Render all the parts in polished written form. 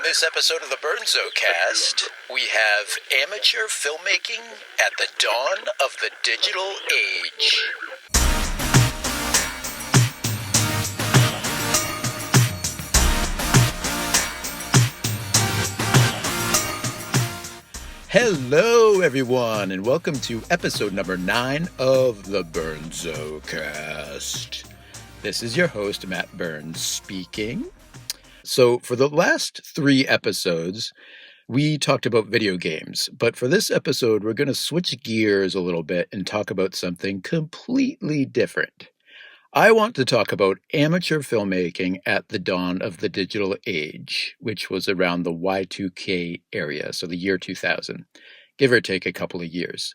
this episode of the Burnzo Cast, we have amateur filmmaking at the dawn of the digital age. Hello, everyone, and welcome to episode number 9 of the Burnzo Cast. This is your host, Matt Burns, speaking. So for the last 3 episodes, we talked about video games, but for this episode, we're going to switch gears a little bit and talk about something completely different. I want to talk about amateur filmmaking at the dawn of the digital age, which was around the Y2K area, so the year 2000, give or take a couple of years.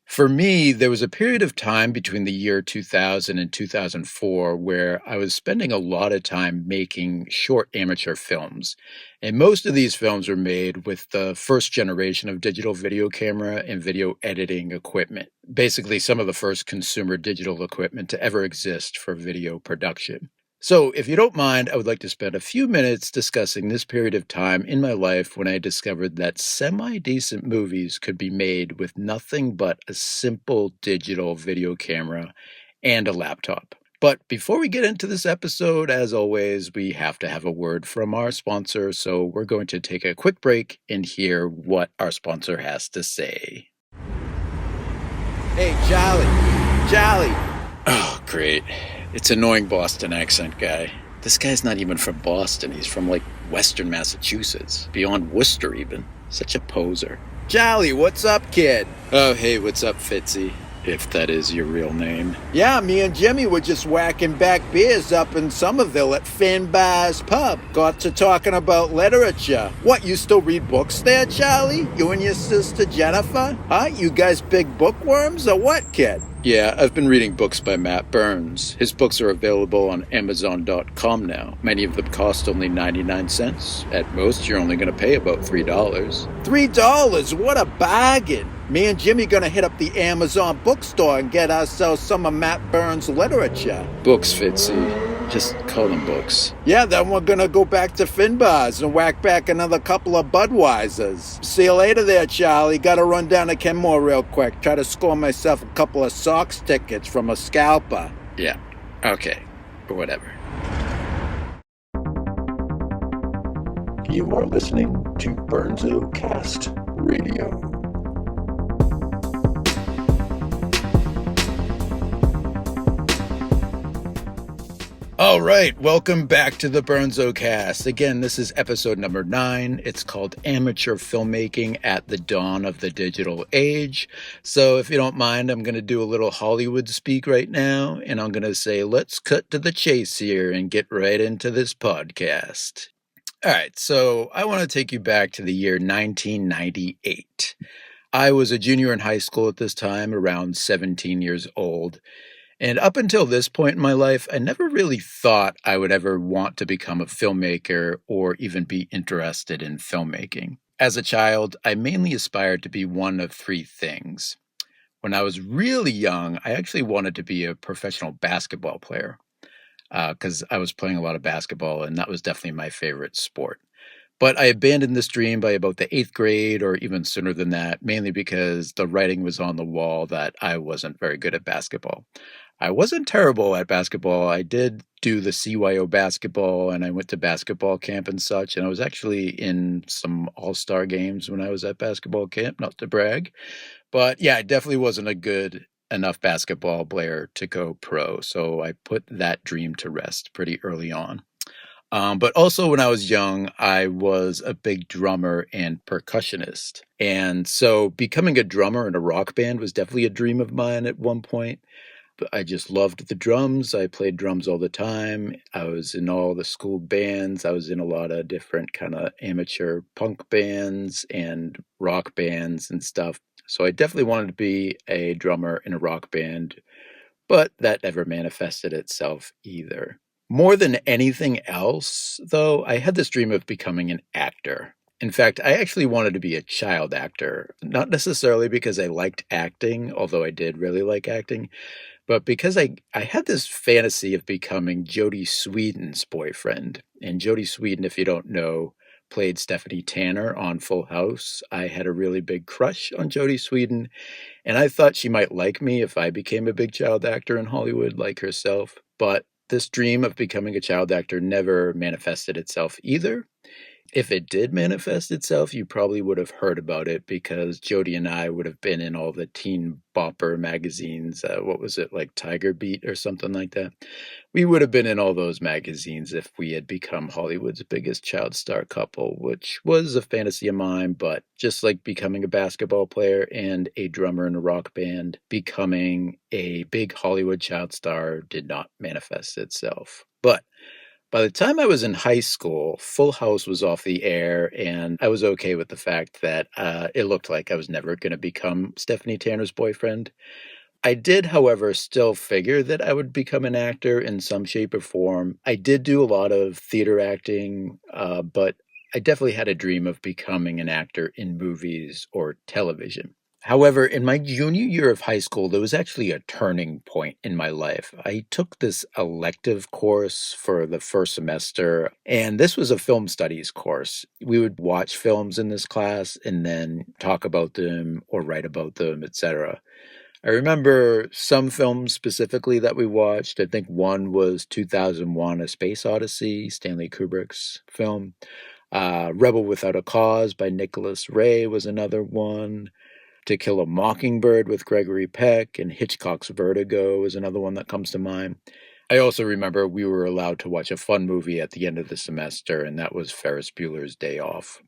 For me, there was a period of time between the year 2000 and 2004 where I was spending a lot of time making short amateur films. And most of these films were made with the first generation of digital video camera and video editing equipment. Basically, some of the first consumer digital equipment to ever exist for video production. So, if you don't mind, I would like to spend a few minutes discussing this period of time in my life when I discovered that semi-decent movies could be made with nothing but a simple digital video camera and a laptop. But before we get into this episode, as always, we have to have a word from our sponsor, so we're going to take a quick break and hear what our sponsor has to say. Hey, Jolly! Oh, great. It's annoying Boston accent guy. This guy's not even from Boston. He's from, Western Massachusetts. Beyond Worcester, even. Such a poser. Jolly, what's up, kid? Oh, hey, what's up, Fitzy? If that is your real name. Yeah, me and Jimmy were just whacking back beers up in Somerville at Finbar's Pub. Got to talking about literature. What, you still read books there, Charlie? You and your sister Jennifer? Huh? You guys big bookworms or what, kid? Yeah, I've been reading books by Matt Burns. His books are available on Amazon.com now. Many of them cost only 99 cents. At most, you're only going to pay about $3. $3? What a bargain! Me and Jimmy gonna hit up the Amazon bookstore and get ourselves some of Matt Burns' literature. Books, Fitzy. Just call them books. Yeah, then we're gonna go back to Finbar's and whack back another couple of Budweisers. See you later there, Charlie. Gotta run down to Kenmore real quick. Try to score myself a couple of Sox tickets from a scalper. Yeah, okay. Or whatever. You are listening to Burnzo Cast Radio. All right, welcome back to the Burnzo Cast. Again, this is episode number 9. It's called Amateur Filmmaking at the Dawn of the Digital Age. So if you don't mind, I'm going to do a little Hollywood speak right now, and I'm going to say, let's cut to the chase here and get right into this podcast. All right, so I want to take you back to the year 1998. I was a junior in high school at this time, around 17 years old. And up until this point in my life, I never really thought I would ever want to become a filmmaker or even be interested in filmmaking. As a child, I mainly aspired to be one of 3 things. When I was really young, I actually wanted to be a professional basketball player because I was playing a lot of basketball, and that was definitely my favorite sport. But I abandoned this dream by about the 8th grade or even sooner than that, mainly because the writing was on the wall that I wasn't very good at basketball. I wasn't terrible at basketball. I did do the CYO basketball, and I went to basketball camp and such, and I was actually in some all-star games when I was at basketball camp, not to brag. But yeah, I definitely wasn't a good enough basketball player to go pro, so I put that dream to rest pretty early on. But also when I was young, I was a big drummer and percussionist. And so becoming a drummer in a rock band was definitely a dream of mine at one point. But I just loved the drums. I played drums all the time. I was in all the school bands. I was in a lot of different kind of amateur punk bands and rock bands and stuff. So I definitely wanted to be a drummer in a rock band, but that never manifested itself either. More than anything else, though, I had this dream of becoming an actor. In fact, I actually wanted to be a child actor, not necessarily because I liked acting, although I did really like acting, but because I had this fantasy of becoming Jodie Sweetin's boyfriend. And Jodie Sweetin, if you don't know, played Stephanie Tanner on Full House. I had a really big crush on Jodie Sweetin, and I thought she might like me if I became a big child actor in Hollywood like herself. But this dream of becoming a child actor never manifested itself either. If it did manifest itself, you probably would have heard about it because Jody and I would have been in all the teen bopper magazines. What was it, like Tiger Beat or something like that? We would have been in all those magazines if we had become Hollywood's biggest child star couple, which was a fantasy of mine. But just like becoming a basketball player and a drummer in a rock band, becoming a big Hollywood child star did not manifest itself. But by the time I was in high school, Full House was off the air, and I was okay with the fact that it looked like I was never going to become Stephanie Tanner's boyfriend. I did, however, still figure that I would become an actor in some shape or form. I did do a lot of theater acting, but I definitely had a dream of becoming an actor in movies or television. However, in my junior year of high school, there was actually a turning point in my life. I took this elective course for the first semester, and this was a film studies course. We would watch films in this class and then talk about them or write about them, etc. I remember some films specifically that we watched. I think one was 2001: A Space Odyssey, Stanley Kubrick's film. Rebel Without a Cause by Nicholas Ray was another one. To Kill a Mockingbird with Gregory Peck and Hitchcock's Vertigo is another one that comes to mind. I also remember we were allowed to watch a fun movie at the end of the semester, and that was Ferris Bueller's Day Off.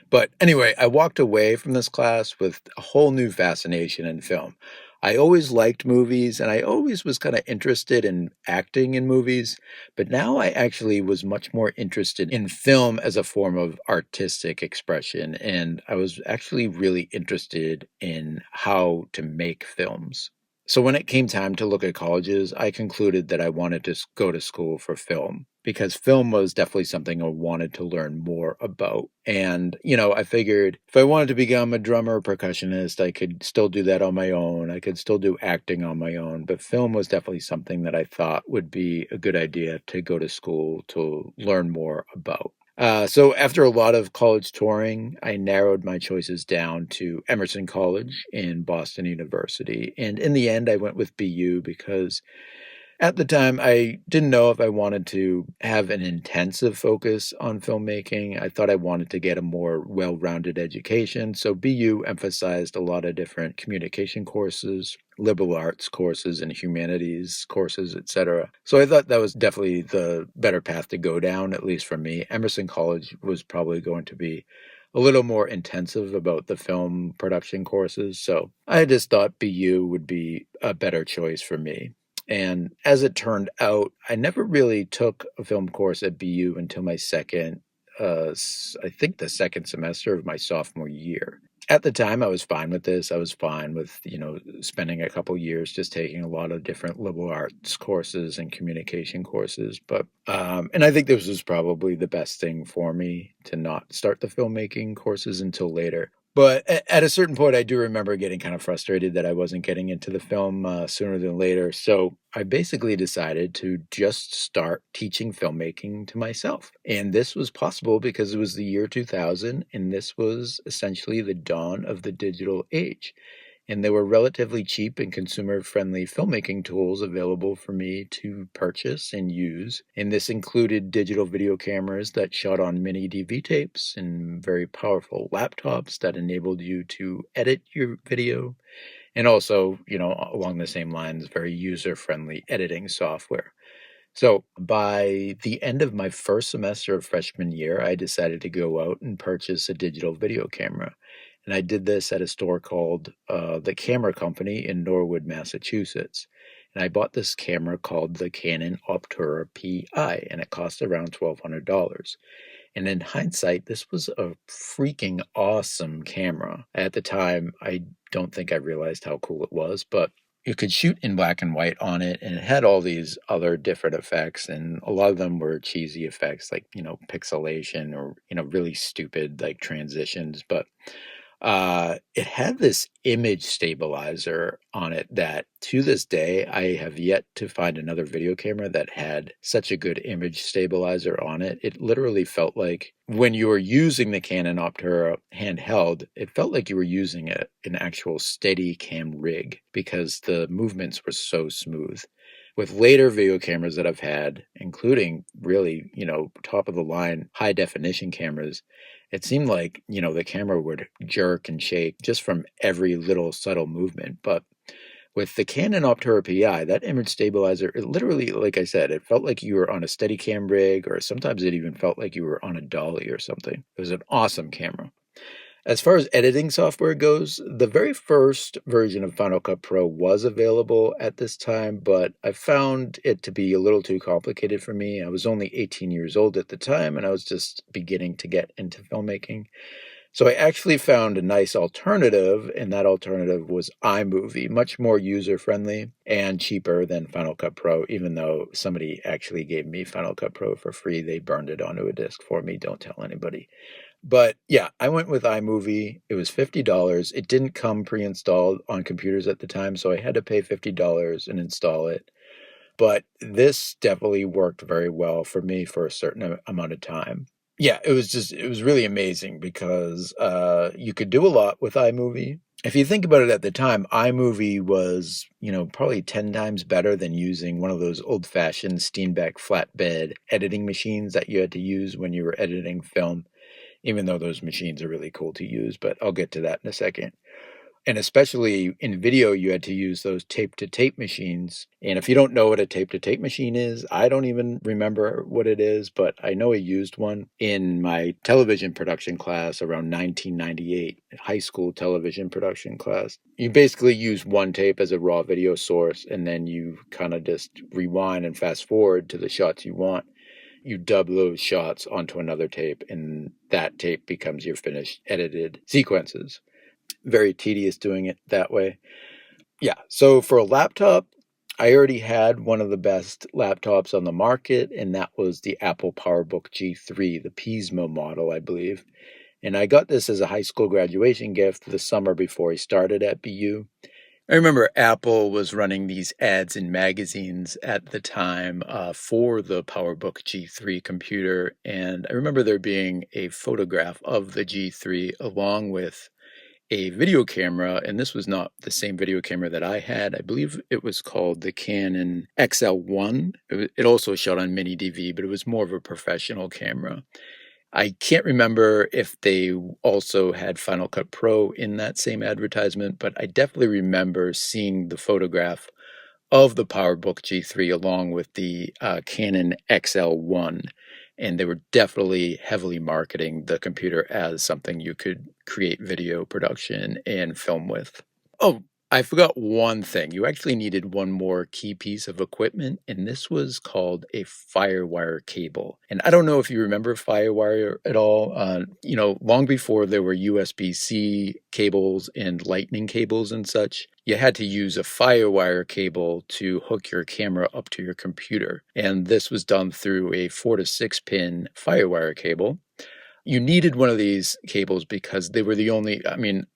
But anyway, I walked away from this class with a whole new fascination in film. I always liked movies and I always was kind of interested in acting in movies, but now I actually was much more interested in film as a form of artistic expression. And I was actually really interested in how to make films. So when it came time to look at colleges, I concluded that I wanted to go to school for film because film was definitely something I wanted to learn more about. And, I figured if I wanted to become a drummer or percussionist, I could still do that on my own. I could still do acting on my own. But film was definitely something that I thought would be a good idea to go to school to learn more about. So after a lot of college touring, I narrowed my choices down to Emerson College and Boston University. And in the end, I went with BU because at the time, I didn't know if I wanted to have an intensive focus on filmmaking. I thought I wanted to get a more well-rounded education. So BU emphasized a lot of different communication courses, liberal arts courses, and humanities courses, etc. So I thought that was definitely the better path to go down, at least for me. Emerson College was probably going to be a little more intensive about the film production courses. So I just thought BU would be a better choice for me. And as it turned out, I never really took a film course at BU until my I think the second semester of my sophomore year. At the time, I was fine with this. I was fine with, spending a couple years just taking a lot of different liberal arts courses and communication courses. And I think this was probably the best thing for me to not start the filmmaking courses until later. But at a certain point, I do remember getting kind of frustrated that I wasn't getting into the film sooner than later. So I basically decided to just start teaching filmmaking to myself. And this was possible because it was the year 2000, and this was essentially the dawn of the digital age. And there were relatively cheap and consumer-friendly filmmaking tools available for me to purchase and use. And this included digital video cameras that shot on mini DV tapes and very powerful laptops that enabled you to edit your video. And also, along the same lines, very user-friendly editing software. So by the end of my first semester of freshman year, I decided to go out and purchase a digital video camera. And I did this at a store called The Camera Company in Norwood, Massachusetts. And I bought this camera called the Canon Optura PI, and it cost around $1,200. And in hindsight, this was a freaking awesome camera. At the time, I don't think I realized how cool it was, but you could shoot in black and white on it, and it had all these other different effects, and a lot of them were cheesy effects like, pixelation or, really stupid like transitions. But It had this image stabilizer on it that to this day, I have yet to find another video camera that had such a good image stabilizer on it. It literally felt like when you were using the Canon Optura handheld, it felt like you were using an actual steady cam rig because the movements were so smooth. With later video cameras that I've had, including really, top of the line high definition cameras, it seemed like, the camera would jerk and shake just from every little subtle movement. But with the Canon Optura PI, that image stabilizer, it literally, like I said, it felt like you were on a Steadicam rig, or sometimes it even felt like you were on a dolly or something. It was an awesome camera. As far as editing software goes, the very first version of Final Cut Pro was available at this time, but I found it to be a little too complicated for me. I was only 18 years old at the time, and I was just beginning to get into filmmaking. So I actually found a nice alternative, and that alternative was iMovie, much more user-friendly and cheaper than Final Cut Pro, even though somebody actually gave me Final Cut Pro for free. They burned it onto a disk for me. Don't tell anybody. But yeah, I went with iMovie. It was $50. It didn't come pre-installed on computers at the time, so I had to pay $50 and install it. But this definitely worked very well for me for a certain amount of time. Yeah, it was really amazing because you could do a lot with iMovie. If you think about it at the time, iMovie was, probably 10 times better than using one of those old-fashioned Steenbeck flatbed editing machines that you had to use when you were editing film, even though those machines are really cool to use, but I'll get to that in a second. And especially in video, you had to use those tape-to-tape machines. And if you don't know what a tape-to-tape machine is, I don't even remember what it is, but I know I used one in my television production class around 1998, high school television production class. You basically use one tape as a raw video source, and then you kind of just rewind and fast forward to the shots you want. You dub those shots onto another tape, and that tape becomes your finished edited sequences. Very tedious doing it that way. Yeah, so for a laptop, I already had one of the best laptops on the market, and that was the Apple PowerBook G3, the Pismo model, I believe. And I got this as a high school graduation gift the summer before I started at BU. I remember Apple was running these ads in magazines at the time for the PowerBook G3 computer, and I remember there being a photograph of the G3 along with a video camera, and this was not the same video camera that I had. I believe it was called the Canon XL1. It also shot on mini DV, but it was more of a professional camera. I can't remember if they also had Final Cut Pro in that same advertisement, but I definitely remember seeing the photograph of the PowerBook G3 along with the Canon XL1. And they were definitely heavily marketing the computer as something you could create video production and film with. Oh, I forgot one thing. You actually needed one more key piece of equipment, and this was called a FireWire cable. And I don't know if you remember FireWire at all. Long before there were USB-C cables and lightning cables and such, you had to use a FireWire cable to hook your camera up to your computer. And this was done through a 4 to 6 pin FireWire cable. You needed one of these cables because they were the only,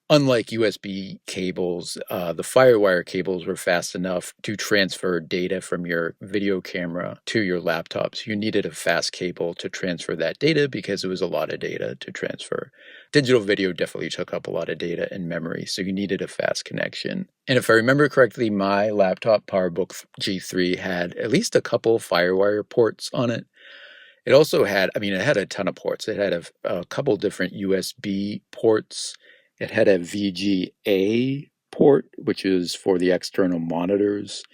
unlike USB cables, the FireWire cables were fast enough to transfer data from your video camera to your laptop. So you needed a fast cable to transfer that data because it was a lot of data to transfer. Digital video definitely took up a lot of data and memory, so you needed a fast connection. And if I remember correctly, my laptop PowerBook G3 had at least a couple FireWire ports on it. It also had, it had a ton of ports. It had a couple different USB ports. It had a VGA port, which is for the external monitors.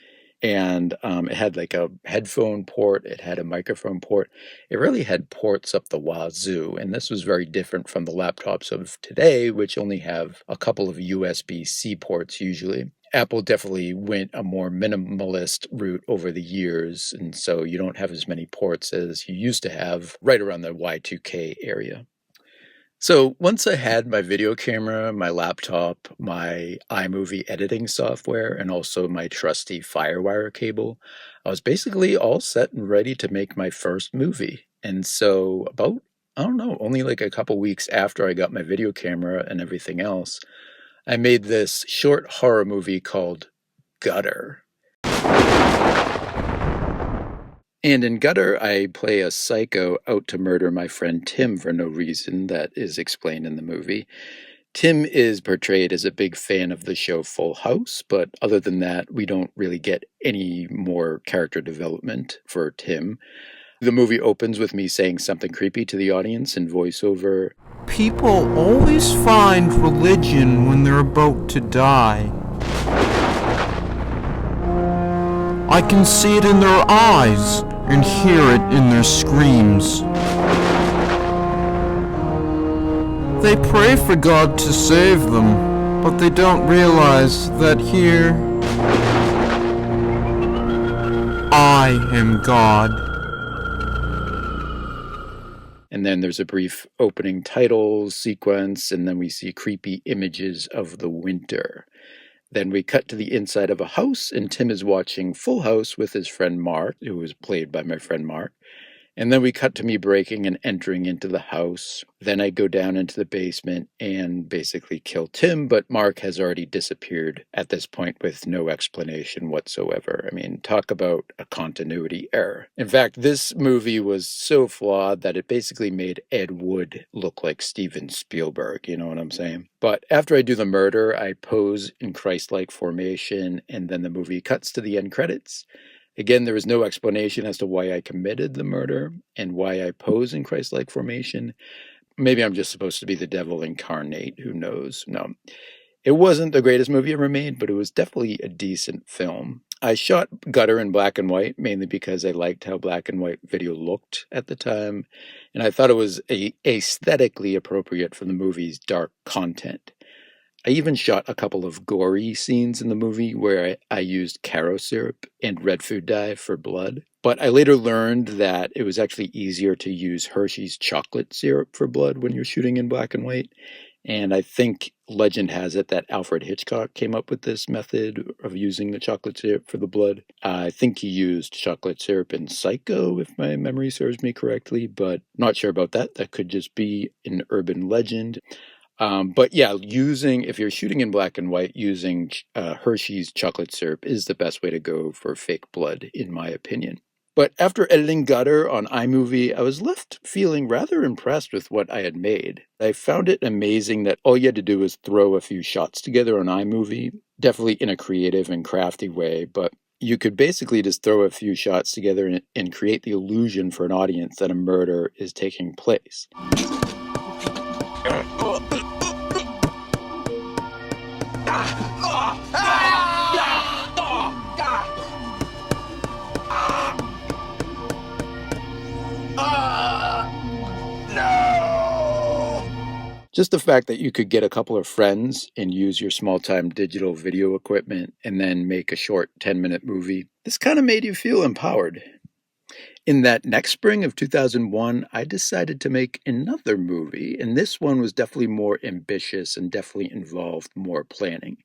And it had like a headphone port. It had a microphone port. It really had ports up the wazoo. And this was very different from the laptops of today, which only have a couple of USB-C ports usually. Apple definitely went a more minimalist route over the years, and so you don't have as many ports as you used to have right around the Y2K area. So once I had my video camera, my laptop, my iMovie editing software, and also my trusty FireWire cable, I was basically all set and ready to make my first movie. And so about I don't know, only like a couple weeks after I got my video camera and everything else, I made this short horror movie called Gutter. And in Gutter, I play a psycho out to murder my friend Tim for no reason that is explained in the movie. Tim is portrayed as a big fan of the show Full House, but other than that, we don't really get any more character development for Tim. The movie opens with me saying something creepy to the audience in voiceover. People always find religion when they're about to die. I can see it in their eyes and hear it in their screams. They pray for God to save them, but they don't realize that here, I am God. And then there's a brief opening title sequence, and then we see creepy images of the winter. Then we cut to the inside of a house, and Tim is watching Full House with his friend Mark, who was played by my friend Mark. And then we cut to me breaking and entering into the house. Then I go down into the basement and basically kill Tim, but Mark has already disappeared at this point with no explanation whatsoever. I mean, talk about a continuity error. In fact, this movie was so flawed that it basically made Ed Wood look like Steven Spielberg, you know what I'm saying? But after I do the murder, I pose in Christ-like formation, and then the movie cuts to the end credits. Again, there is no explanation as to why I committed the murder and why I pose in Christ-like formation. Maybe I'm just supposed to be the devil incarnate. Who knows? No. It wasn't the greatest movie ever made, but it was definitely a decent film. I shot Gutter in black and white, mainly because I liked how black and white video looked at the time, and I thought it was aesthetically appropriate for the movie's dark content. I even shot a couple of gory scenes in the movie where I used Caro syrup and red food dye for blood. But I later learned that it was actually easier to use Hershey's chocolate syrup for blood when you're shooting in black and white. And I think legend has it that Alfred Hitchcock came up with this method of using the chocolate syrup for the blood. I think he used chocolate syrup in Psycho, if my memory serves me correctly, but not sure about that. That could just be an urban legend. But yeah, if you're shooting in black and white, using Hershey's chocolate syrup is the best way to go for fake blood, in my opinion. But after editing Gutter on iMovie, I was left feeling rather impressed with what I had made. I found it amazing that all you had to do was throw a few shots together on iMovie, definitely in a creative and crafty way, but you could basically just throw a few shots together and create the illusion for an audience that a murder is taking place. Just the fact that you could get a couple of friends and use your small-time digital video equipment and then make a short 10-minute movie, this kind of made you feel empowered. In that next spring of 2001, I decided to make another movie, and this one was definitely more ambitious and definitely involved more planning.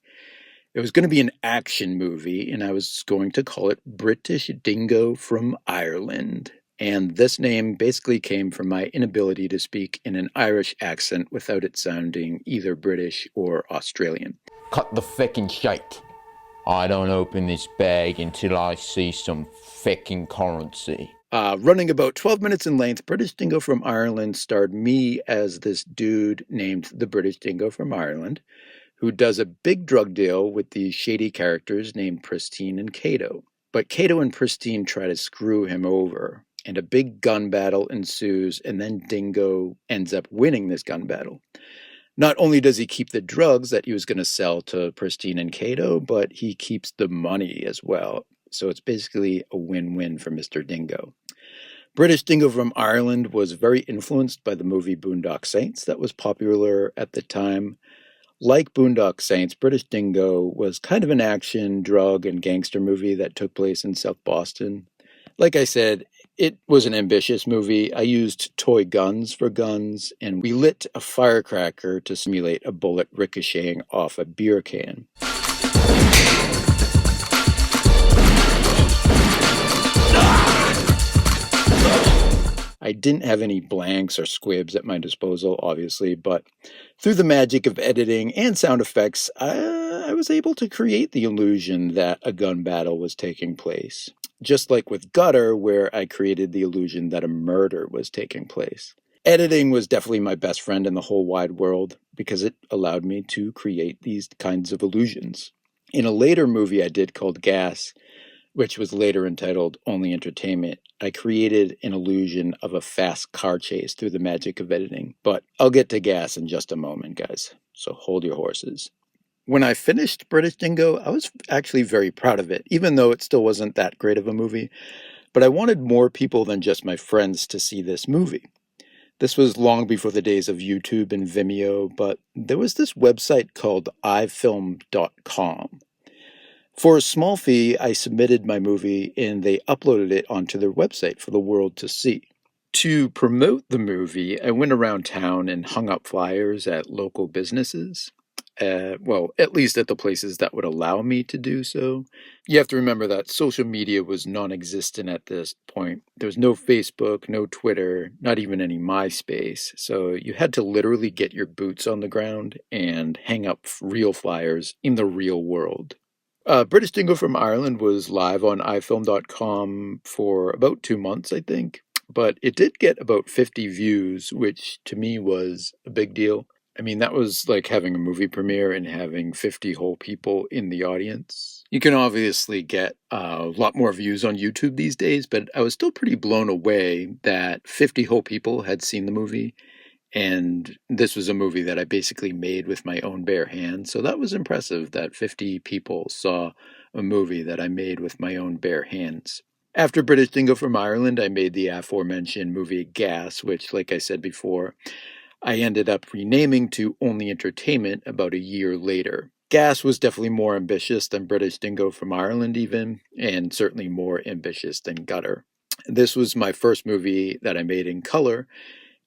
It was going to be an action movie, and I was going to call it British Dingo from Ireland. And this name basically came from my inability to speak in an Irish accent without it sounding either British or Australian. Cut the feckin' shite. I don't open this bag until I see some feckin' currency. Running about 12 minutes in length, British Dingo from Ireland starred me as this dude named the British Dingo from Ireland, who does a big drug deal with these shady characters named Pristine and Cato. But Cato and Pristine try to screw him over, and a big gun battle ensues, and then Dingo ends up winning this gun battle. Not only does he keep the drugs that he was going to sell to Pristine and Cato, but he keeps the money as well. So it's basically a win-win for Mr. Dingo. British Dingo from Ireland was very influenced by the movie Boondock Saints that was popular at the time. Like Boondock Saints, British Dingo was kind of an action, drug, and gangster movie that took place in South Boston. Like I said, it was an ambitious movie. I used toy guns for guns, and we lit a firecracker to simulate a bullet ricocheting off a beer can. I didn't have any blanks or squibs at my disposal, obviously, but through the magic of editing and sound effects, I was able to create the illusion that a gun battle was taking place. Just like with Gutter, where I created the illusion that a murder was taking place. Editing was definitely my best friend in the whole wide world because it allowed me to create these kinds of illusions. In a later movie I did called Gas, which was later entitled Only Entertainment, I created an illusion of a fast car chase through the magic of editing. But I'll get to Gas in just a moment, guys, so hold your horses. When I finished British Dingo, I was actually very proud of it, even though it still wasn't that great of a movie. But I wanted more people than just my friends to see this movie. This was long before the days of YouTube and Vimeo, but there was this website called ifilm.com. For a small fee, I submitted my movie and they uploaded it onto their website for the world to see. To promote the movie, I went around town and hung up flyers at local businesses. At least at the places that would allow me to do so. You have to remember that social media was non-existent at this point. There was no Facebook, no Twitter, not even any MySpace. So you had to literally get your boots on the ground and hang up real flyers in the real world. British Dingo from Ireland was live on ifilm.com for about 2 months, I think. But it did get about 50 views, which to me was a big deal. I mean, that was like having a movie premiere and having 50 whole people in the audience. You can obviously get a lot more views on YouTube these days, but I was still pretty blown away that 50 whole people had seen the movie. And this was a movie that I basically made with my own bare hands. So that was impressive that 50 people saw a movie that I made with my own bare hands. After British Dingo from Ireland, I made the aforementioned movie Gas, which, like I said before, I ended up renaming to Only Entertainment about a year later. Gas was definitely more ambitious than British Dingo from Ireland even, and certainly more ambitious than Gutter. This was my first movie that I made in color.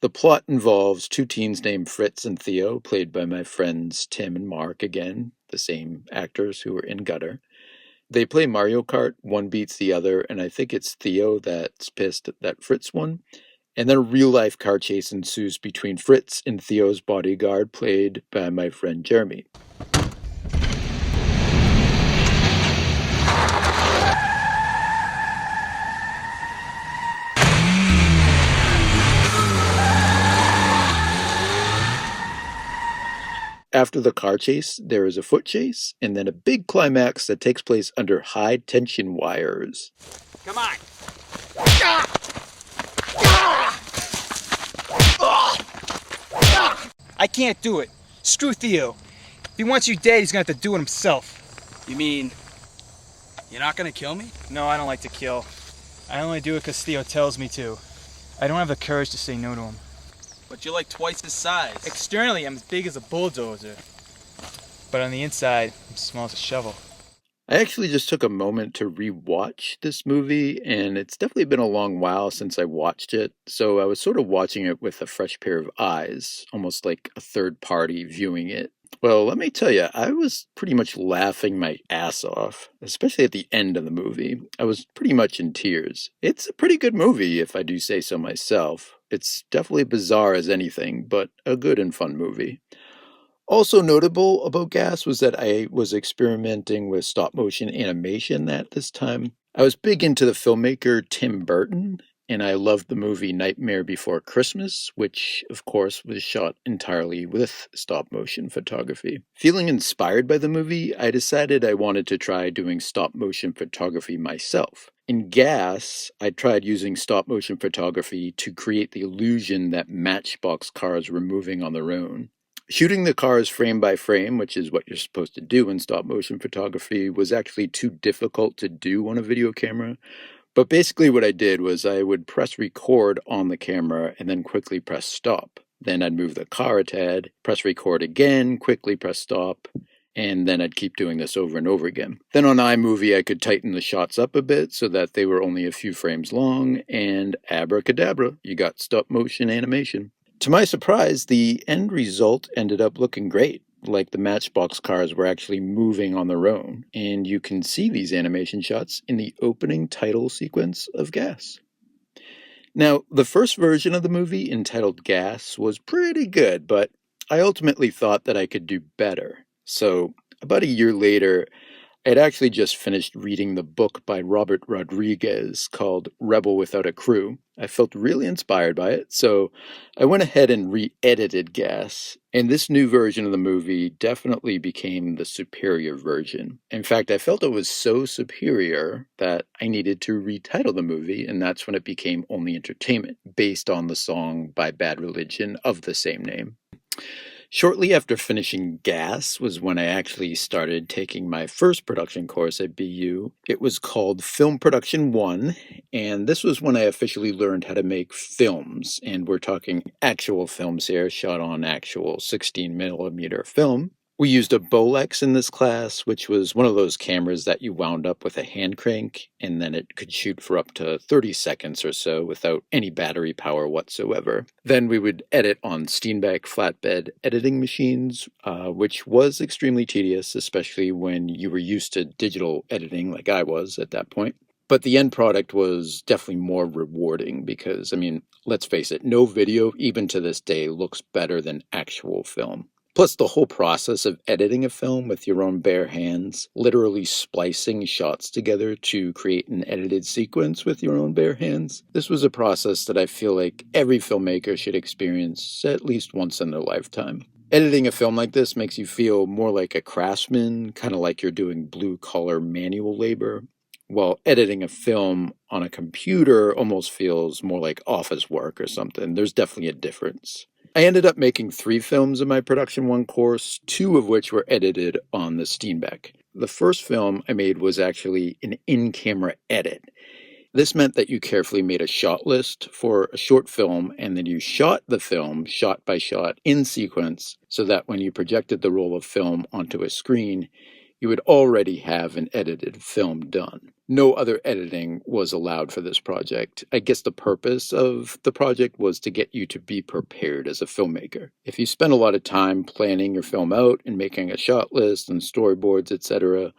The plot involves two teens named Fritz and Theo, played by my friends Tim and Mark again, the same actors who were in Gutter. They play Mario Kart, one beats the other, and I think it's Theo that's pissed that Fritz won. And then a real-life car chase ensues between Fritz and Theo's bodyguard, played by my friend Jeremy. After the car chase, there is a foot chase, and then a big climax that takes place under high-tension wires. Come on! I can't do it. Screw Theo. If he wants you dead, he's gonna have to do it himself. You mean you're not gonna kill me? No, I don't like to kill. I only do it because Theo tells me to. I don't have the courage to say no to him. But you're like twice his size. Externally, I'm as big as a bulldozer. But on the inside, I'm small as a shovel. I actually just took a moment to rewatch this movie, and it's definitely been a long while since I watched it, so I was sort of watching it with a fresh pair of eyes, almost like a third party viewing it. Well, let me tell you, I was pretty much laughing my ass off, especially at the end of the movie. I was pretty much in tears. It's a pretty good movie, if I do say so myself. It's definitely bizarre as anything, but a good and fun movie. Also notable about Gas was that I was experimenting with stop-motion animation at this time. I was big into the filmmaker Tim Burton, and I loved the movie Nightmare Before Christmas, which, of course, was shot entirely with stop-motion photography. Feeling inspired by the movie, I decided I wanted to try doing stop-motion photography myself. In Gas, I tried using stop-motion photography to create the illusion that Matchbox cars were moving on their own. Shooting the cars frame by frame, which is what you're supposed to do in stop-motion photography, was actually too difficult to do on a video camera. But basically what I did was I would press record on the camera and then quickly press stop. Then I'd move the car a tad, press record again, quickly press stop, and then I'd keep doing this over and over again. Then on iMovie I could tighten the shots up a bit so that they were only a few frames long, and abracadabra, you got stop-motion animation. To my surprise, the end result ended up looking great, like the Matchbox cars were actually moving on their own, and you can see these animation shots in the opening title sequence of Gas. Now, the first version of the movie, entitled Gas, was pretty good, but I ultimately thought that I could do better. So, about a year later, I'd actually just finished reading the book by Robert Rodriguez called Rebel Without a Crew. I felt really inspired by it, so I went ahead and re-edited Gas, and this new version of the movie definitely became the superior version. In fact, I felt it was so superior that I needed to retitle the movie, and that's when it became Only Entertainment, based on the song by Bad Religion of the same name. Shortly after finishing Gas was when I actually started taking my first production course at BU. It was called Film Production 1, and this was when I officially learned how to make films, and we're talking actual films here, shot on actual 16mm film. We used a Bolex in this class, which was one of those cameras that you wound up with a hand crank, and then it could shoot for up to 30 seconds or so without any battery power whatsoever. Then we would edit on Steenbeck flatbed editing machines, which was extremely tedious, especially when you were used to digital editing like I was at that point. But the end product was definitely more rewarding because, let's face it, no video, even to this day, looks better than actual film. Plus, the whole process of editing a film with your own bare hands, literally splicing shots together to create an edited sequence with your own bare hands. This was a process that I feel like every filmmaker should experience at least once in their lifetime. Editing a film like this makes you feel more like a craftsman, kind of like you're doing blue-collar manual labor, while editing a film on a computer almost feels more like office work or something. There's definitely a difference. I ended up making 3 films in my Production 1 course, 2 of which were edited on the Steenbeck. The first film I made was actually an in-camera edit. This meant that you carefully made a shot list for a short film, and then you shot the film shot by shot in sequence so that when you projected the roll of film onto a screen, you would already have an edited film done. No other editing was allowed for this project. I guess the purpose of the project was to get you to be prepared as a filmmaker. If you spend a lot of time planning your film out and making a shot list and storyboards, etc.,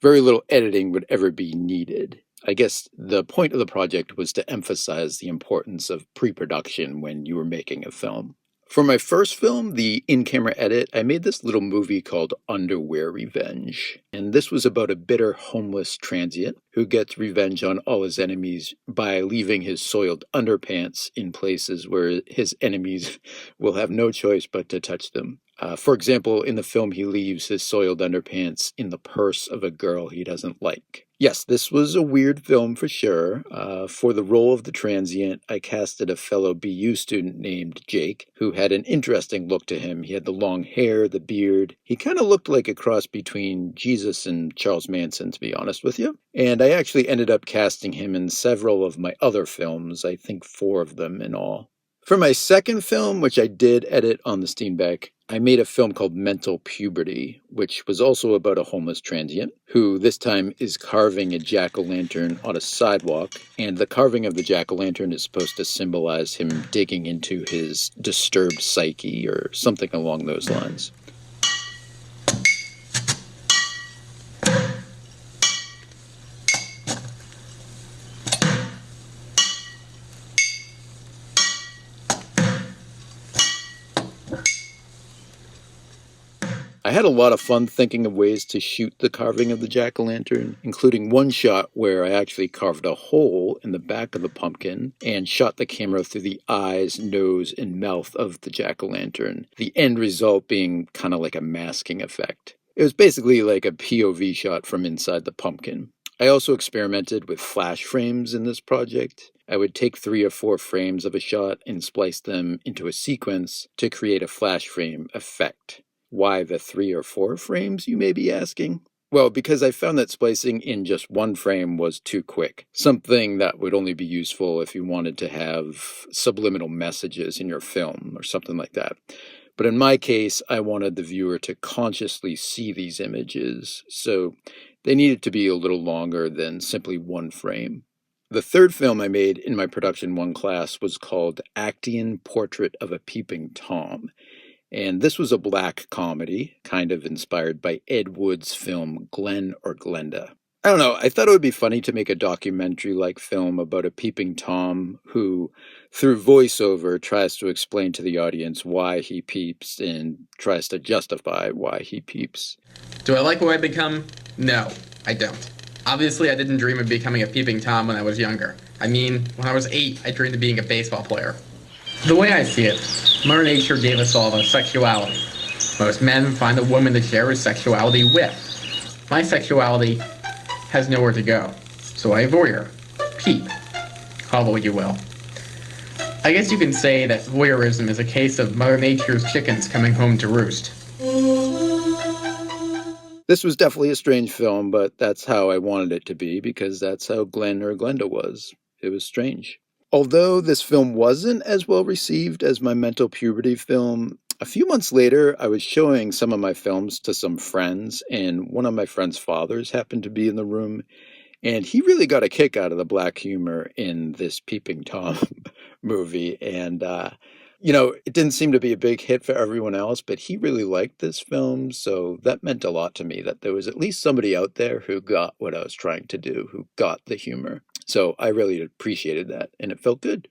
very little editing would ever be needed. I guess the point of the project was to emphasize the importance of pre-production when you were making a film. For my first film, the in-camera edit, I made this little movie called Underwear Revenge. And this was about a bitter homeless transient who gets revenge on all his enemies by leaving his soiled underpants in places where his enemies will have no choice but to touch them. For example, in the film, he leaves his soiled underpants in the purse of a girl he doesn't like. Yes, this was a weird film for sure. For the role of the transient, I casted a fellow BU student named Jake, who had an interesting look to him. He had the long hair, the beard. He kind of looked like a cross between Jesus and Charles Manson, to be honest with you. And I actually ended up casting him in several of my other films, I think 4 of them in all. For my second film, which I did edit on the Steenbeck, I made a film called Mental Puberty, which was also about a homeless transient, who this time is carving a jack-o'-lantern on a sidewalk, and the carving of the jack-o'-lantern is supposed to symbolize him digging into his disturbed psyche, or something along those lines. I had a lot of fun thinking of ways to shoot the carving of the jack-o'-lantern, including one shot where I actually carved a hole in the back of the pumpkin and shot the camera through the eyes, nose, and mouth of the jack-o'-lantern, the end result being kind of like a masking effect. It was basically like a POV shot from inside the pumpkin. I also experimented with flash frames in this project. I would take 3 or 4 frames of a shot and splice them into a sequence to create a flash frame effect. Why the 3 or 4 frames, you may be asking? Well, because I found that splicing in just one frame was too quick. Something that would only be useful if you wanted to have subliminal messages in your film or something like that. But in my case, I wanted the viewer to consciously see these images, so they needed to be a little longer than simply one frame. The third film I made in my Production 1 class was called Acteon Portrait of a Peeping Tom. And this was a black comedy, kind of inspired by Ed Wood's film Glenn or Glenda. I don't know. I thought it would be funny to make a documentary-like film about a peeping Tom who, through voiceover, tries to explain to the audience why he peeps and tries to justify why he peeps. Do I like who I've become? No, I don't. Obviously, I didn't dream of becoming a peeping Tom when I was younger. I mean, when I was 8, I dreamed of being a baseball player. The way I see it, Mother Nature gave us all a sexuality. Most men find a woman to share his sexuality with. My sexuality has nowhere to go, so I voyeur, peep, call it what you will. I guess you can say that voyeurism is a case of Mother Nature's chickens coming home to roost. This was definitely a strange film, but that's how I wanted it to be because that's how Glenn or Glenda was. It was strange. Although this film wasn't as well received as my mental puberty film, a few months later, I was showing some of my films to some friends, and one of my friends' fathers happened to be in the room, and he really got a kick out of the black humor in this Peeping Tom movie. And, it didn't seem to be a big hit for everyone else, but he really liked this film, so that meant a lot to me, that there was at least somebody out there who got what I was trying to do, who got the humor. So I really appreciated that, and it felt good.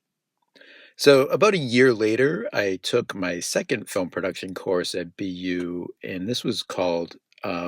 So about a year later, I took my second film production course at BU, and this was called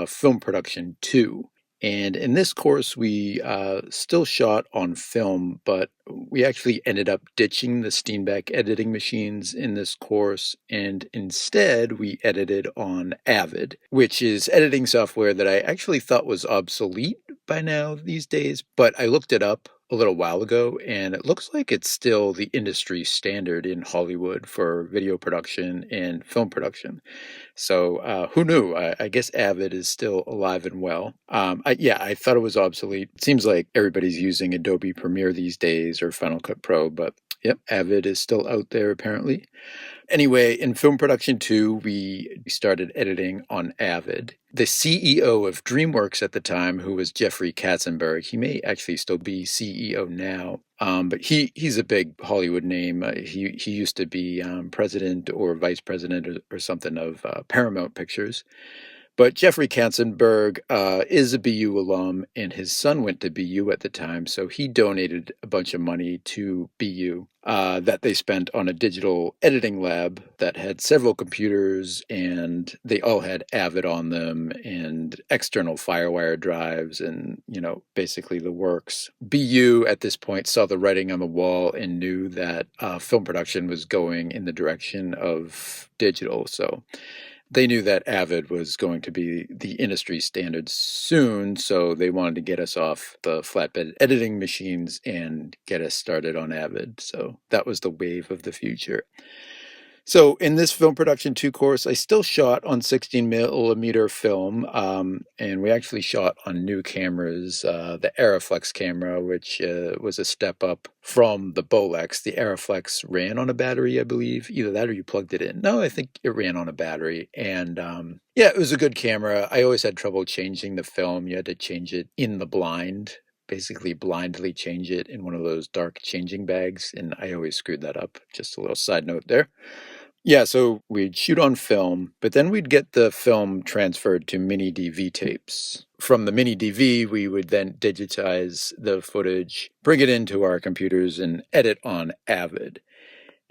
Film Production 2. And in this course, we still shot on film, but we actually ended up ditching the Steenbeck editing machines in this course, and instead we edited on Avid, which is editing software that I actually thought was obsolete by now these days, but I looked it up a little while ago, and it looks like it's still the industry standard in Hollywood for video production and film production. So who knew? I guess Avid is still alive and well. I thought it was obsolete. It seems like everybody's using Adobe Premiere these days or Final Cut Pro, but yep, Avid is still out there apparently. Anyway, in Film Production 2, we started editing on Avid. The CEO of DreamWorks at the time, who was Jeffrey Katzenberg, he may actually still be CEO now, but he's a big Hollywood name. He used to be president or vice president or something of Paramount Pictures. But Jeffrey Katzenberg is a BU alum, and his son went to BU at the time, so he donated a bunch of money to BU that they spent on a digital editing lab that had several computers, and they all had Avid on them, and external FireWire drives, and, basically the works. BU at this point saw the writing on the wall and knew that film production was going in the direction of digital, so they knew that Avid was going to be the industry standard soon, so they wanted to get us off the flatbed editing machines and get us started on Avid. So that was the wave of the future. So in this Film Production 2 course, I still shot on 16 millimeter film, and we actually shot on new cameras, the Aeroflex camera, which was a step up from the Bolex. The Aeroflex ran on a battery, I believe. Either that or you plugged it in. No, I think it ran on a battery. And it was a good camera. I always had trouble changing the film. You had to change it in the blind. Basically blindly change it in one of those dark changing bags, and I always screwed that up. Just a little side note there. Yeah, so we'd shoot on film, but then we'd get the film transferred to mini DV tapes. From the mini DV, we would then digitize the footage, bring it into our computers, and edit on Avid.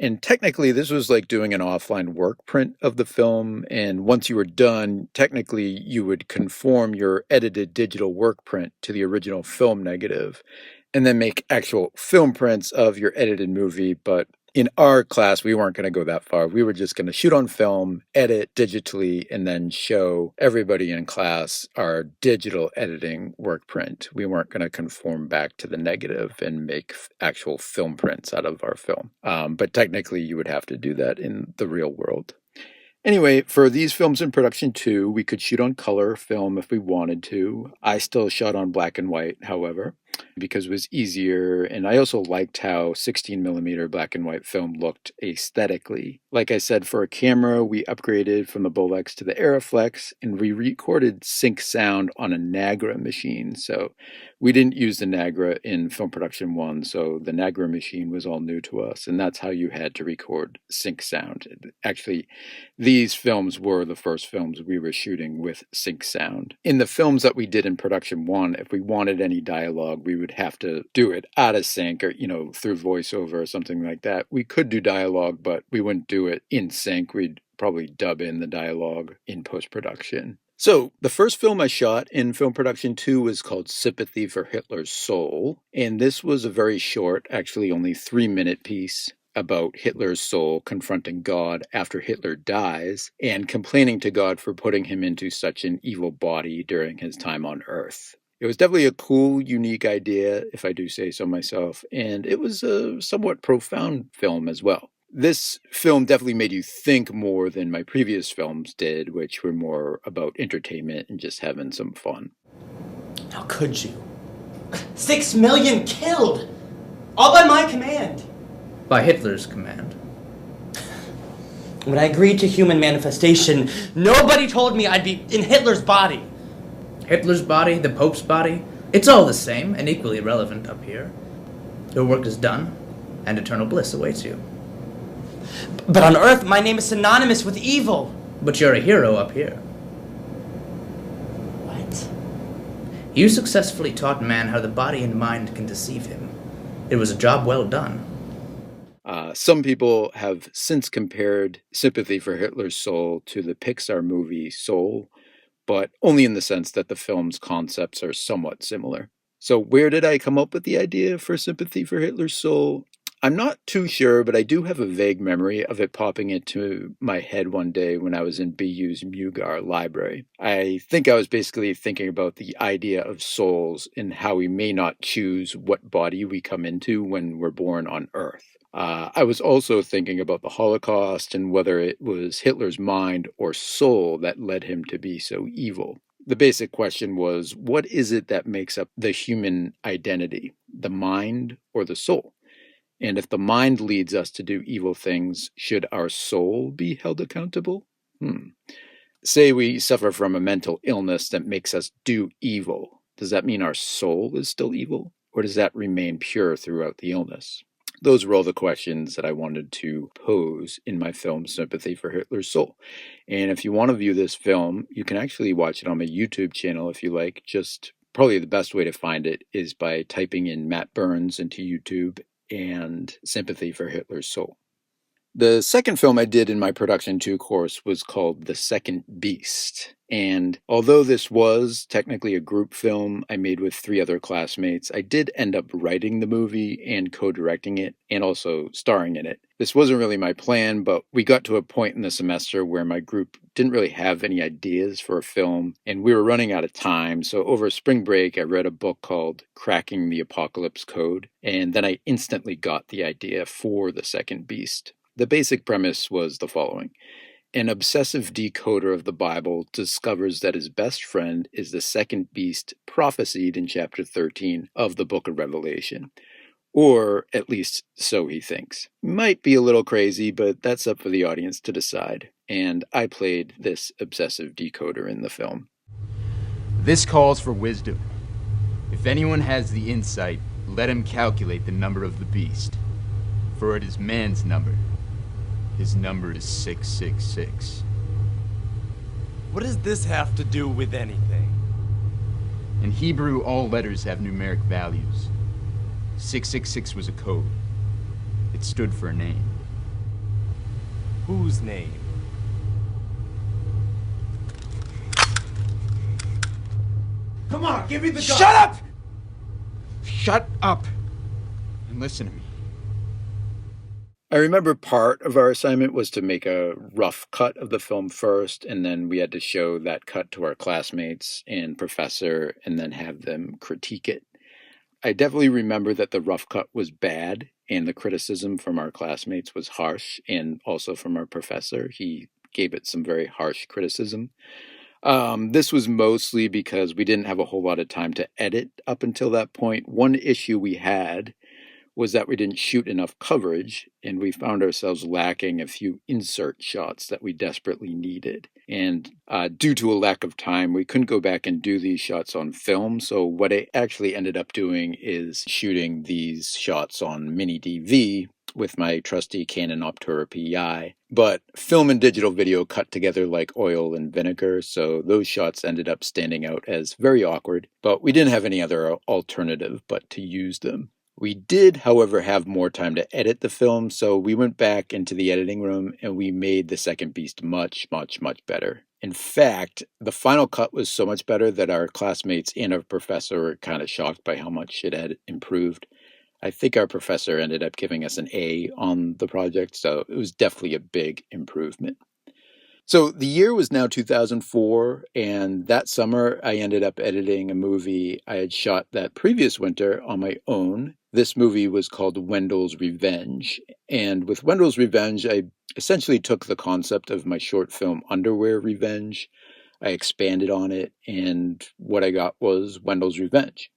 And technically, this was like doing an offline work print of the film. And once you were done, technically, you would conform your edited digital work print to the original film negative and then make actual film prints of your edited movie. But in our class, we weren't going to go that far. We were just going to shoot on film, edit digitally, and then show everybody in class our digital editing work print. We weren't going to conform back to the negative and make actual film prints out of our film. But technically, you would have to do that in the real world. Anyway, for these films in production 2, we could shoot on color film if we wanted to. I still shot on black and white, however. because it was easier. And I also liked how 16 millimeter black and white film looked aesthetically. Like I said, for a camera, we upgraded from the Bolex to the Aeroflex, and we recorded sync sound on a Nagra machine. So we didn't use the Nagra in film production 1, so the Nagra machine was all new to us, and that's how you had to record sync sound. Actually, these films were the first films we were shooting with sync sound. In the films that we did in production 1, if we wanted any dialogue, we would have to do it out of sync or, through voiceover or something like that. We could do dialogue, but we wouldn't do it in sync. We'd probably dub in the dialogue in post-production. So the first film I shot in film production 2 was called Sympathy for Hitler's Soul. And this was a very short, actually only 3-minute piece about Hitler's soul confronting God after Hitler dies and complaining to God for putting him into such an evil body during his time on Earth. It was definitely a cool, unique idea, if I do say so myself, and it was a somewhat profound film as well. This film definitely made you think more than my previous films did, which were more about entertainment and just having some fun. How could you? 6 million killed! All by my command! By Hitler's command. When I agreed to human manifestation, nobody told me I'd be in Hitler's body. Hitler's body, the Pope's body, it's all the same and equally relevant up here. Your work is done, and eternal bliss awaits you. But on Earth, my name is synonymous with evil. But you're a hero up here. What? You successfully taught man how the body and mind can deceive him. It was a job well done. Some people have since compared Sympathy for Hitler's Soul to the Pixar movie Soul, but only in the sense that the film's concepts are somewhat similar. So where did I come up with the idea for Sympathy for Hitler's Soul? I'm not too sure, but I do have a vague memory of it popping into my head one day when I was in BU's Mugar library. I think I was basically thinking about the idea of souls and how we may not choose what body we come into when we're born on Earth. I was also thinking about the Holocaust and whether it was Hitler's mind or soul that led him to be so evil. The basic question was, what is it that makes up the human identity, the mind or the soul? And if the mind leads us to do evil things, should our soul be held accountable? Say we suffer from a mental illness that makes us do evil. Does that mean our soul is still evil? Or does that remain pure throughout the illness? Those were all the questions that I wanted to pose in my film Sympathy for Hitler's Soul. And if you want to view this film, you can actually watch it on my YouTube channel if you like. Just probably the best way to find it is by typing in Matt Burns into YouTube and Sympathy for Hitler's Soul. The second film I did in my Production 2 course was called The Second Beast. And although this was technically a group film I made with 3 other classmates, I did end up writing the movie and co-directing it and also starring in it. This wasn't really my plan, but we got to a point in the semester where my group didn't really have any ideas for a film, and we were running out of time. So over spring break, I read a book called Cracking the Apocalypse Code, and then I instantly got the idea for The Second Beast. The basic premise was the following. An obsessive decoder of the Bible discovers that his best friend is the second beast prophesied in chapter 13 of the book of Revelation. Or at least so he thinks. Might be a little crazy, but that's up for the audience to decide. And I played this obsessive decoder in the film. This calls for wisdom. If anyone has the insight, let him calculate the number of the beast. For it is man's number. His number is 666. What does this have to do with anything? In Hebrew, all letters have numeric values. 666 was a code. It stood for a name. Whose name? Come on, give me the gun! Shut up! Shut up! And listen to me. I remember part of our assignment was to make a rough cut of the film first, and then we had to show that cut to our classmates and professor, and then have them critique it. I definitely remember that the rough cut was bad, and the criticism from our classmates was harsh, and also from our professor. He gave it some very harsh criticism. This was mostly because we didn't have a whole lot of time to edit up until that point. One issue we had was that we didn't shoot enough coverage, and we found ourselves lacking a few insert shots that we desperately needed. And due to a lack of time, we couldn't go back and do these shots on film. So what I actually ended up doing is shooting these shots on mini DV with my trusty Canon Optura PI. But film and digital video cut together like oil and vinegar, so those shots ended up standing out as very awkward, but we didn't have any other alternative but to use them. We did, however, have more time to edit the film, so we went back into the editing room and we made the second beast much, much, much better. In fact, the final cut was so much better that our classmates and our professor were kind of shocked by how much it had improved. I think our professor ended up giving us an A on the project, so it was definitely a big improvement. So the year was now 2004, and that summer I ended up editing a movie I had shot that previous winter on my own. This movie was called Wendell's Revenge, and with Wendell's Revenge, I essentially took the concept of my short film Underwear Revenge, I expanded on it, and what I got was Wendell's Revenge.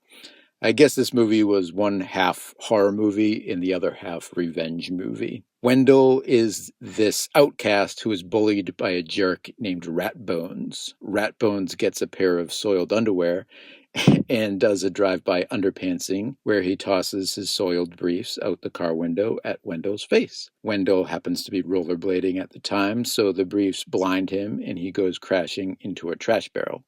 I guess this movie was one half horror movie and the other half revenge movie. Wendell is this outcast who is bullied by a jerk named Ratbones. Ratbones gets a pair of soiled underwear and does a drive-by underpantsing where he tosses his soiled briefs out the car window at Wendell's face. Wendell happens to be rollerblading at the time, so the briefs blind him and he goes crashing into a trash barrel.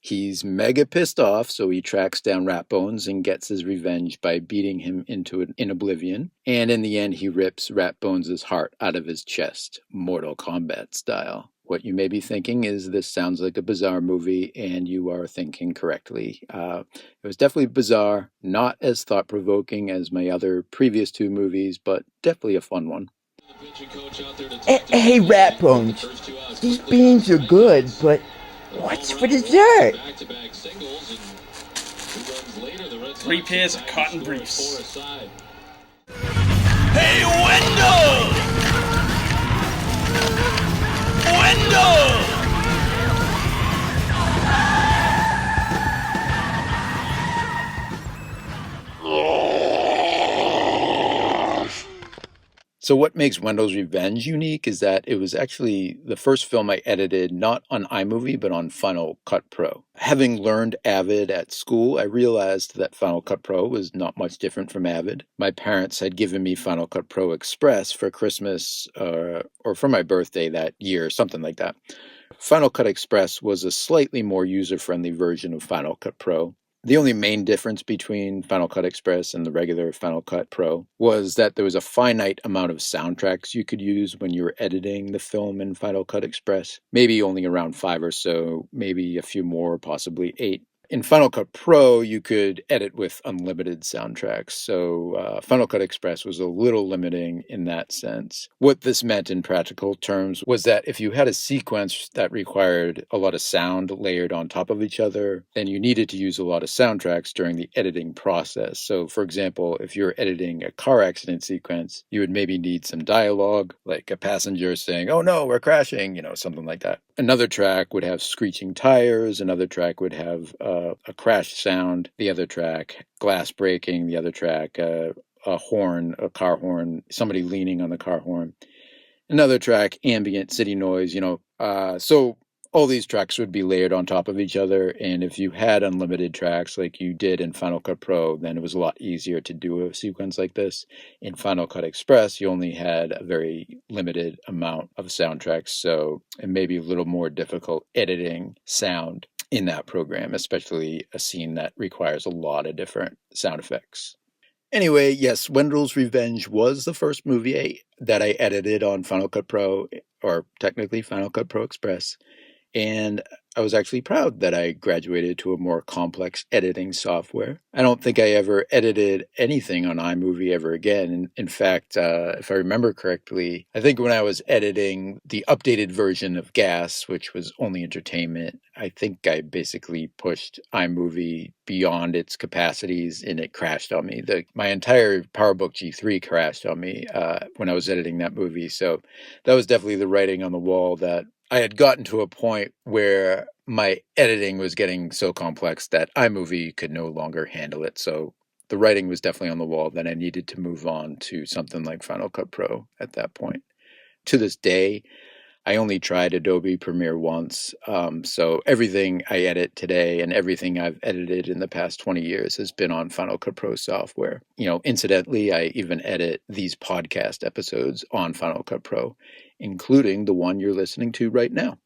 He's mega pissed off, so he tracks down Ratbones and gets his revenge by beating him in oblivion. And in the end, he rips Ratbones' heart out of his chest, Mortal Kombat style. What you may be thinking is this sounds like a bizarre movie, and you are thinking correctly. It was definitely bizarre, not as thought-provoking as my other previous two movies, but definitely a fun one. Hey, Ratbones, these beans are good, but what's for dessert? 3 pairs of cotton briefs. Hey, Wendell! Wendell! So what makes Wendell's Revenge unique is that it was actually the first film I edited not on iMovie but on Final Cut Pro. Having learned Avid at school, I realized that Final Cut Pro was not much different from Avid. My parents had given me Final Cut Pro Express for Christmas or for my birthday that year, something like that. Final Cut Express was a slightly more user-friendly version of Final Cut Pro. The only main difference between Final Cut Express and the regular Final Cut Pro was that there was a finite amount of soundtracks you could use when you were editing the film in Final Cut Express. Maybe only around 5 or so, maybe a few more, possibly 8. In Final Cut Pro, you could edit with unlimited soundtracks, so Final Cut Express was a little limiting in that sense. What this meant in practical terms was that if you had a sequence that required a lot of sound layered on top of each other, then you needed to use a lot of soundtracks during the editing process. So, for example, if you're editing a car accident sequence, you would maybe need some dialogue, like a passenger saying, "Oh no, we're crashing," something like that. Another track would have screeching tires, another track would have a crash sound, the other track glass breaking, the other track a horn, a car horn, somebody leaning on the car horn, another track ambient city noise, so all these tracks would be layered on top of each other, and if you had unlimited tracks like you did in Final Cut Pro, then it was a lot easier to do a sequence like this. In Final Cut Express, you only had a very limited amount of soundtracks, so it may be a little more difficult editing sound in that program, especially a scene that requires a lot of different sound effects. Anyway, yes, Wendell's Revenge was the first movie that I edited on Final Cut Pro, or technically Final Cut Pro Express. And I was actually proud that I graduated to a more complex editing software. I don't think I ever edited anything on iMovie ever again. In fact, if I remember correctly, I think when I was editing the updated version of Gas, which was only entertainment, I think I basically pushed iMovie beyond its capacities and it crashed on me. My entire PowerBook G3 crashed on me when I was editing that movie. So that was definitely the writing on the wall that I had gotten to a point where my editing was getting so complex that iMovie could no longer handle it. So the writing was definitely on the wall that I needed to move on to something like Final Cut Pro at that point. To this day, I only tried Adobe Premiere once. So everything I edit today and everything I've edited in the past 20 years has been on Final Cut Pro software. Incidentally, I even edit these podcast episodes on Final Cut Pro, including the one you're listening to right now.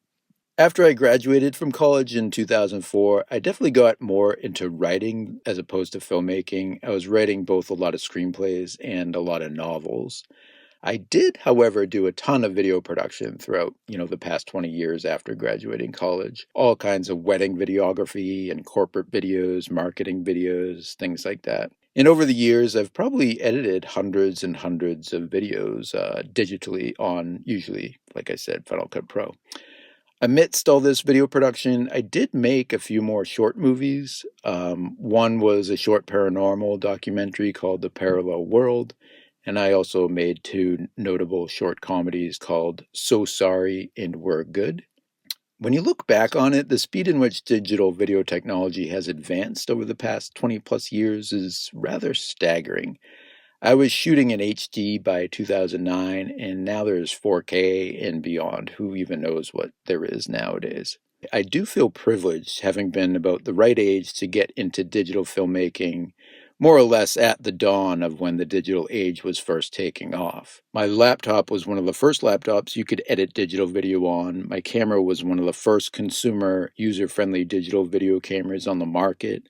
After I graduated from college in 2004, I definitely got more into writing as opposed to filmmaking. I was writing both a lot of screenplays and a lot of novels. I did, however, do a ton of video production throughout, the past 20 years after graduating college. All kinds of wedding videography and corporate videos, marketing videos, things like that. And over the years, I've probably edited hundreds and hundreds of videos digitally on, usually, like I said, Final Cut Pro. Amidst all this video production, I did make a few more short movies. One was a short paranormal documentary called The Parallel World. And I also made 2 notable short comedies called So Sorry and We're Good. When you look back on it, the speed in which digital video technology has advanced over the past 20 plus years is rather staggering. I was shooting in HD by 2009, and now there's 4K and beyond. Who even knows what there is nowadays? I do feel privileged, having been about the right age to get into digital filmmaking more or less at the dawn of when the digital age was first taking off. My laptop was one of the first laptops you could edit digital video on. My camera was one of the first consumer user-friendly digital video cameras on the market.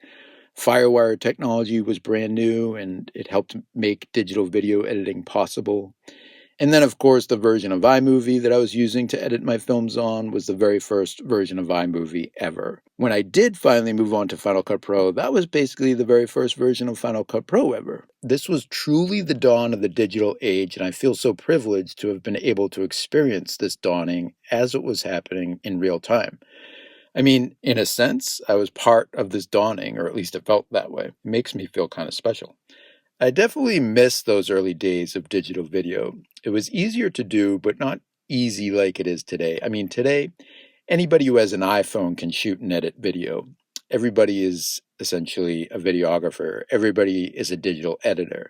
FireWire technology was brand new, and it helped make digital video editing possible. And then, of course, the version of iMovie that I was using to edit my films on was the very first version of iMovie ever. When I did finally move on to Final Cut Pro, that was basically the very first version of Final Cut Pro ever. This was truly the dawn of the digital age, and I feel so privileged to have been able to experience this dawning as it was happening in real time. I mean, in a sense, I was part of this dawning, or at least it felt that way. It makes me feel kind of special. I definitely miss those early days of digital video. It was easier to do, but not easy like it is today. I mean, today, anybody who has an iPhone can shoot and edit video. Everybody is essentially a videographer. Everybody is a digital editor.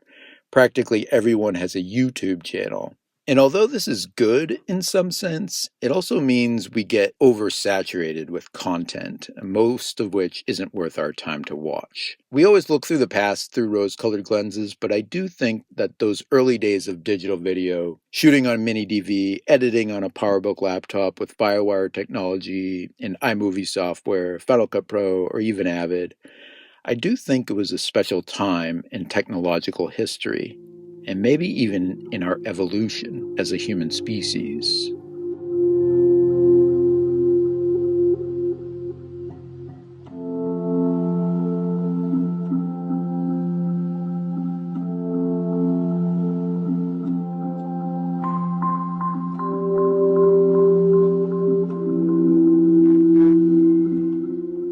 Practically everyone has a YouTube channel. And although this is good in some sense, it also means we get oversaturated with content, most of which isn't worth our time to watch. We always look through the past through rose-colored lenses, but I do think that those early days of digital video, shooting on mini DV, editing on a PowerBook laptop with FireWire technology and iMovie software, Final Cut Pro, or even Avid, I do think it was a special time in technological history, and maybe even in our evolution as a human species.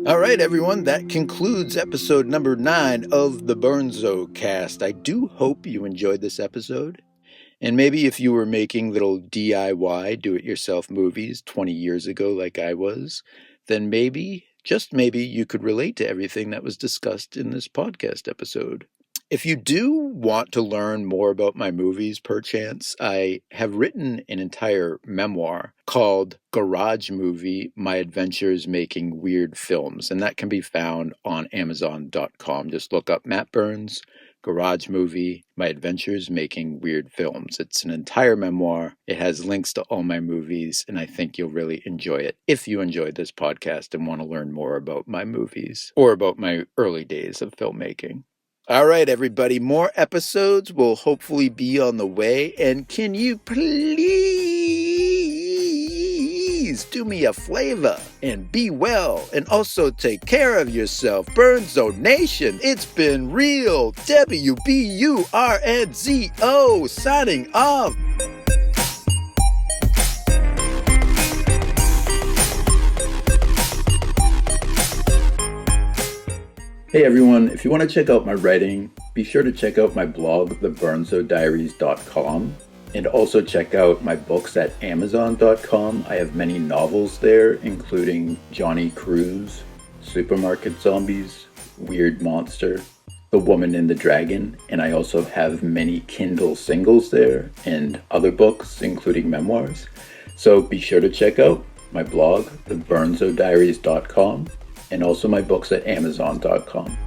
All right, everyone, that concludes episode number 9 of the Burnzo Cast. I do hope you enjoyed this episode. And maybe if you were making little DIY, do-it-yourself movies 20 years ago like I was, then maybe, just maybe, you could relate to everything that was discussed in this podcast episode. If you do want to learn more about my movies, perchance, I have written an entire memoir called Garage Movie, My Adventures Making Weird Films, and that can be found on Amazon.com. Just look up Matt Burns, Garage Movie, My Adventures Making Weird Films. It's an entire memoir. It has links to all my movies, and I think you'll really enjoy it if you enjoyed this podcast and want to learn more about my movies or about my early days of filmmaking. All right, everybody, more episodes will hopefully be on the way, and can you please do me a favor and be well, and also take care of yourself, Burnzo Nation. It's been real. WBURNZO signing off. Hey everyone, if you want to check out my writing, be sure to check out my blog, theburnzodiaries.com. And also check out my books at Amazon.com. I have many novels there, including Johnny Cruise, Supermarket Zombies, Weird Monster, The Woman and the Dragon, and I also have many Kindle singles there and other books, including memoirs. So be sure to check out my blog, theburnzodiaries.com, and also my books at Amazon.com.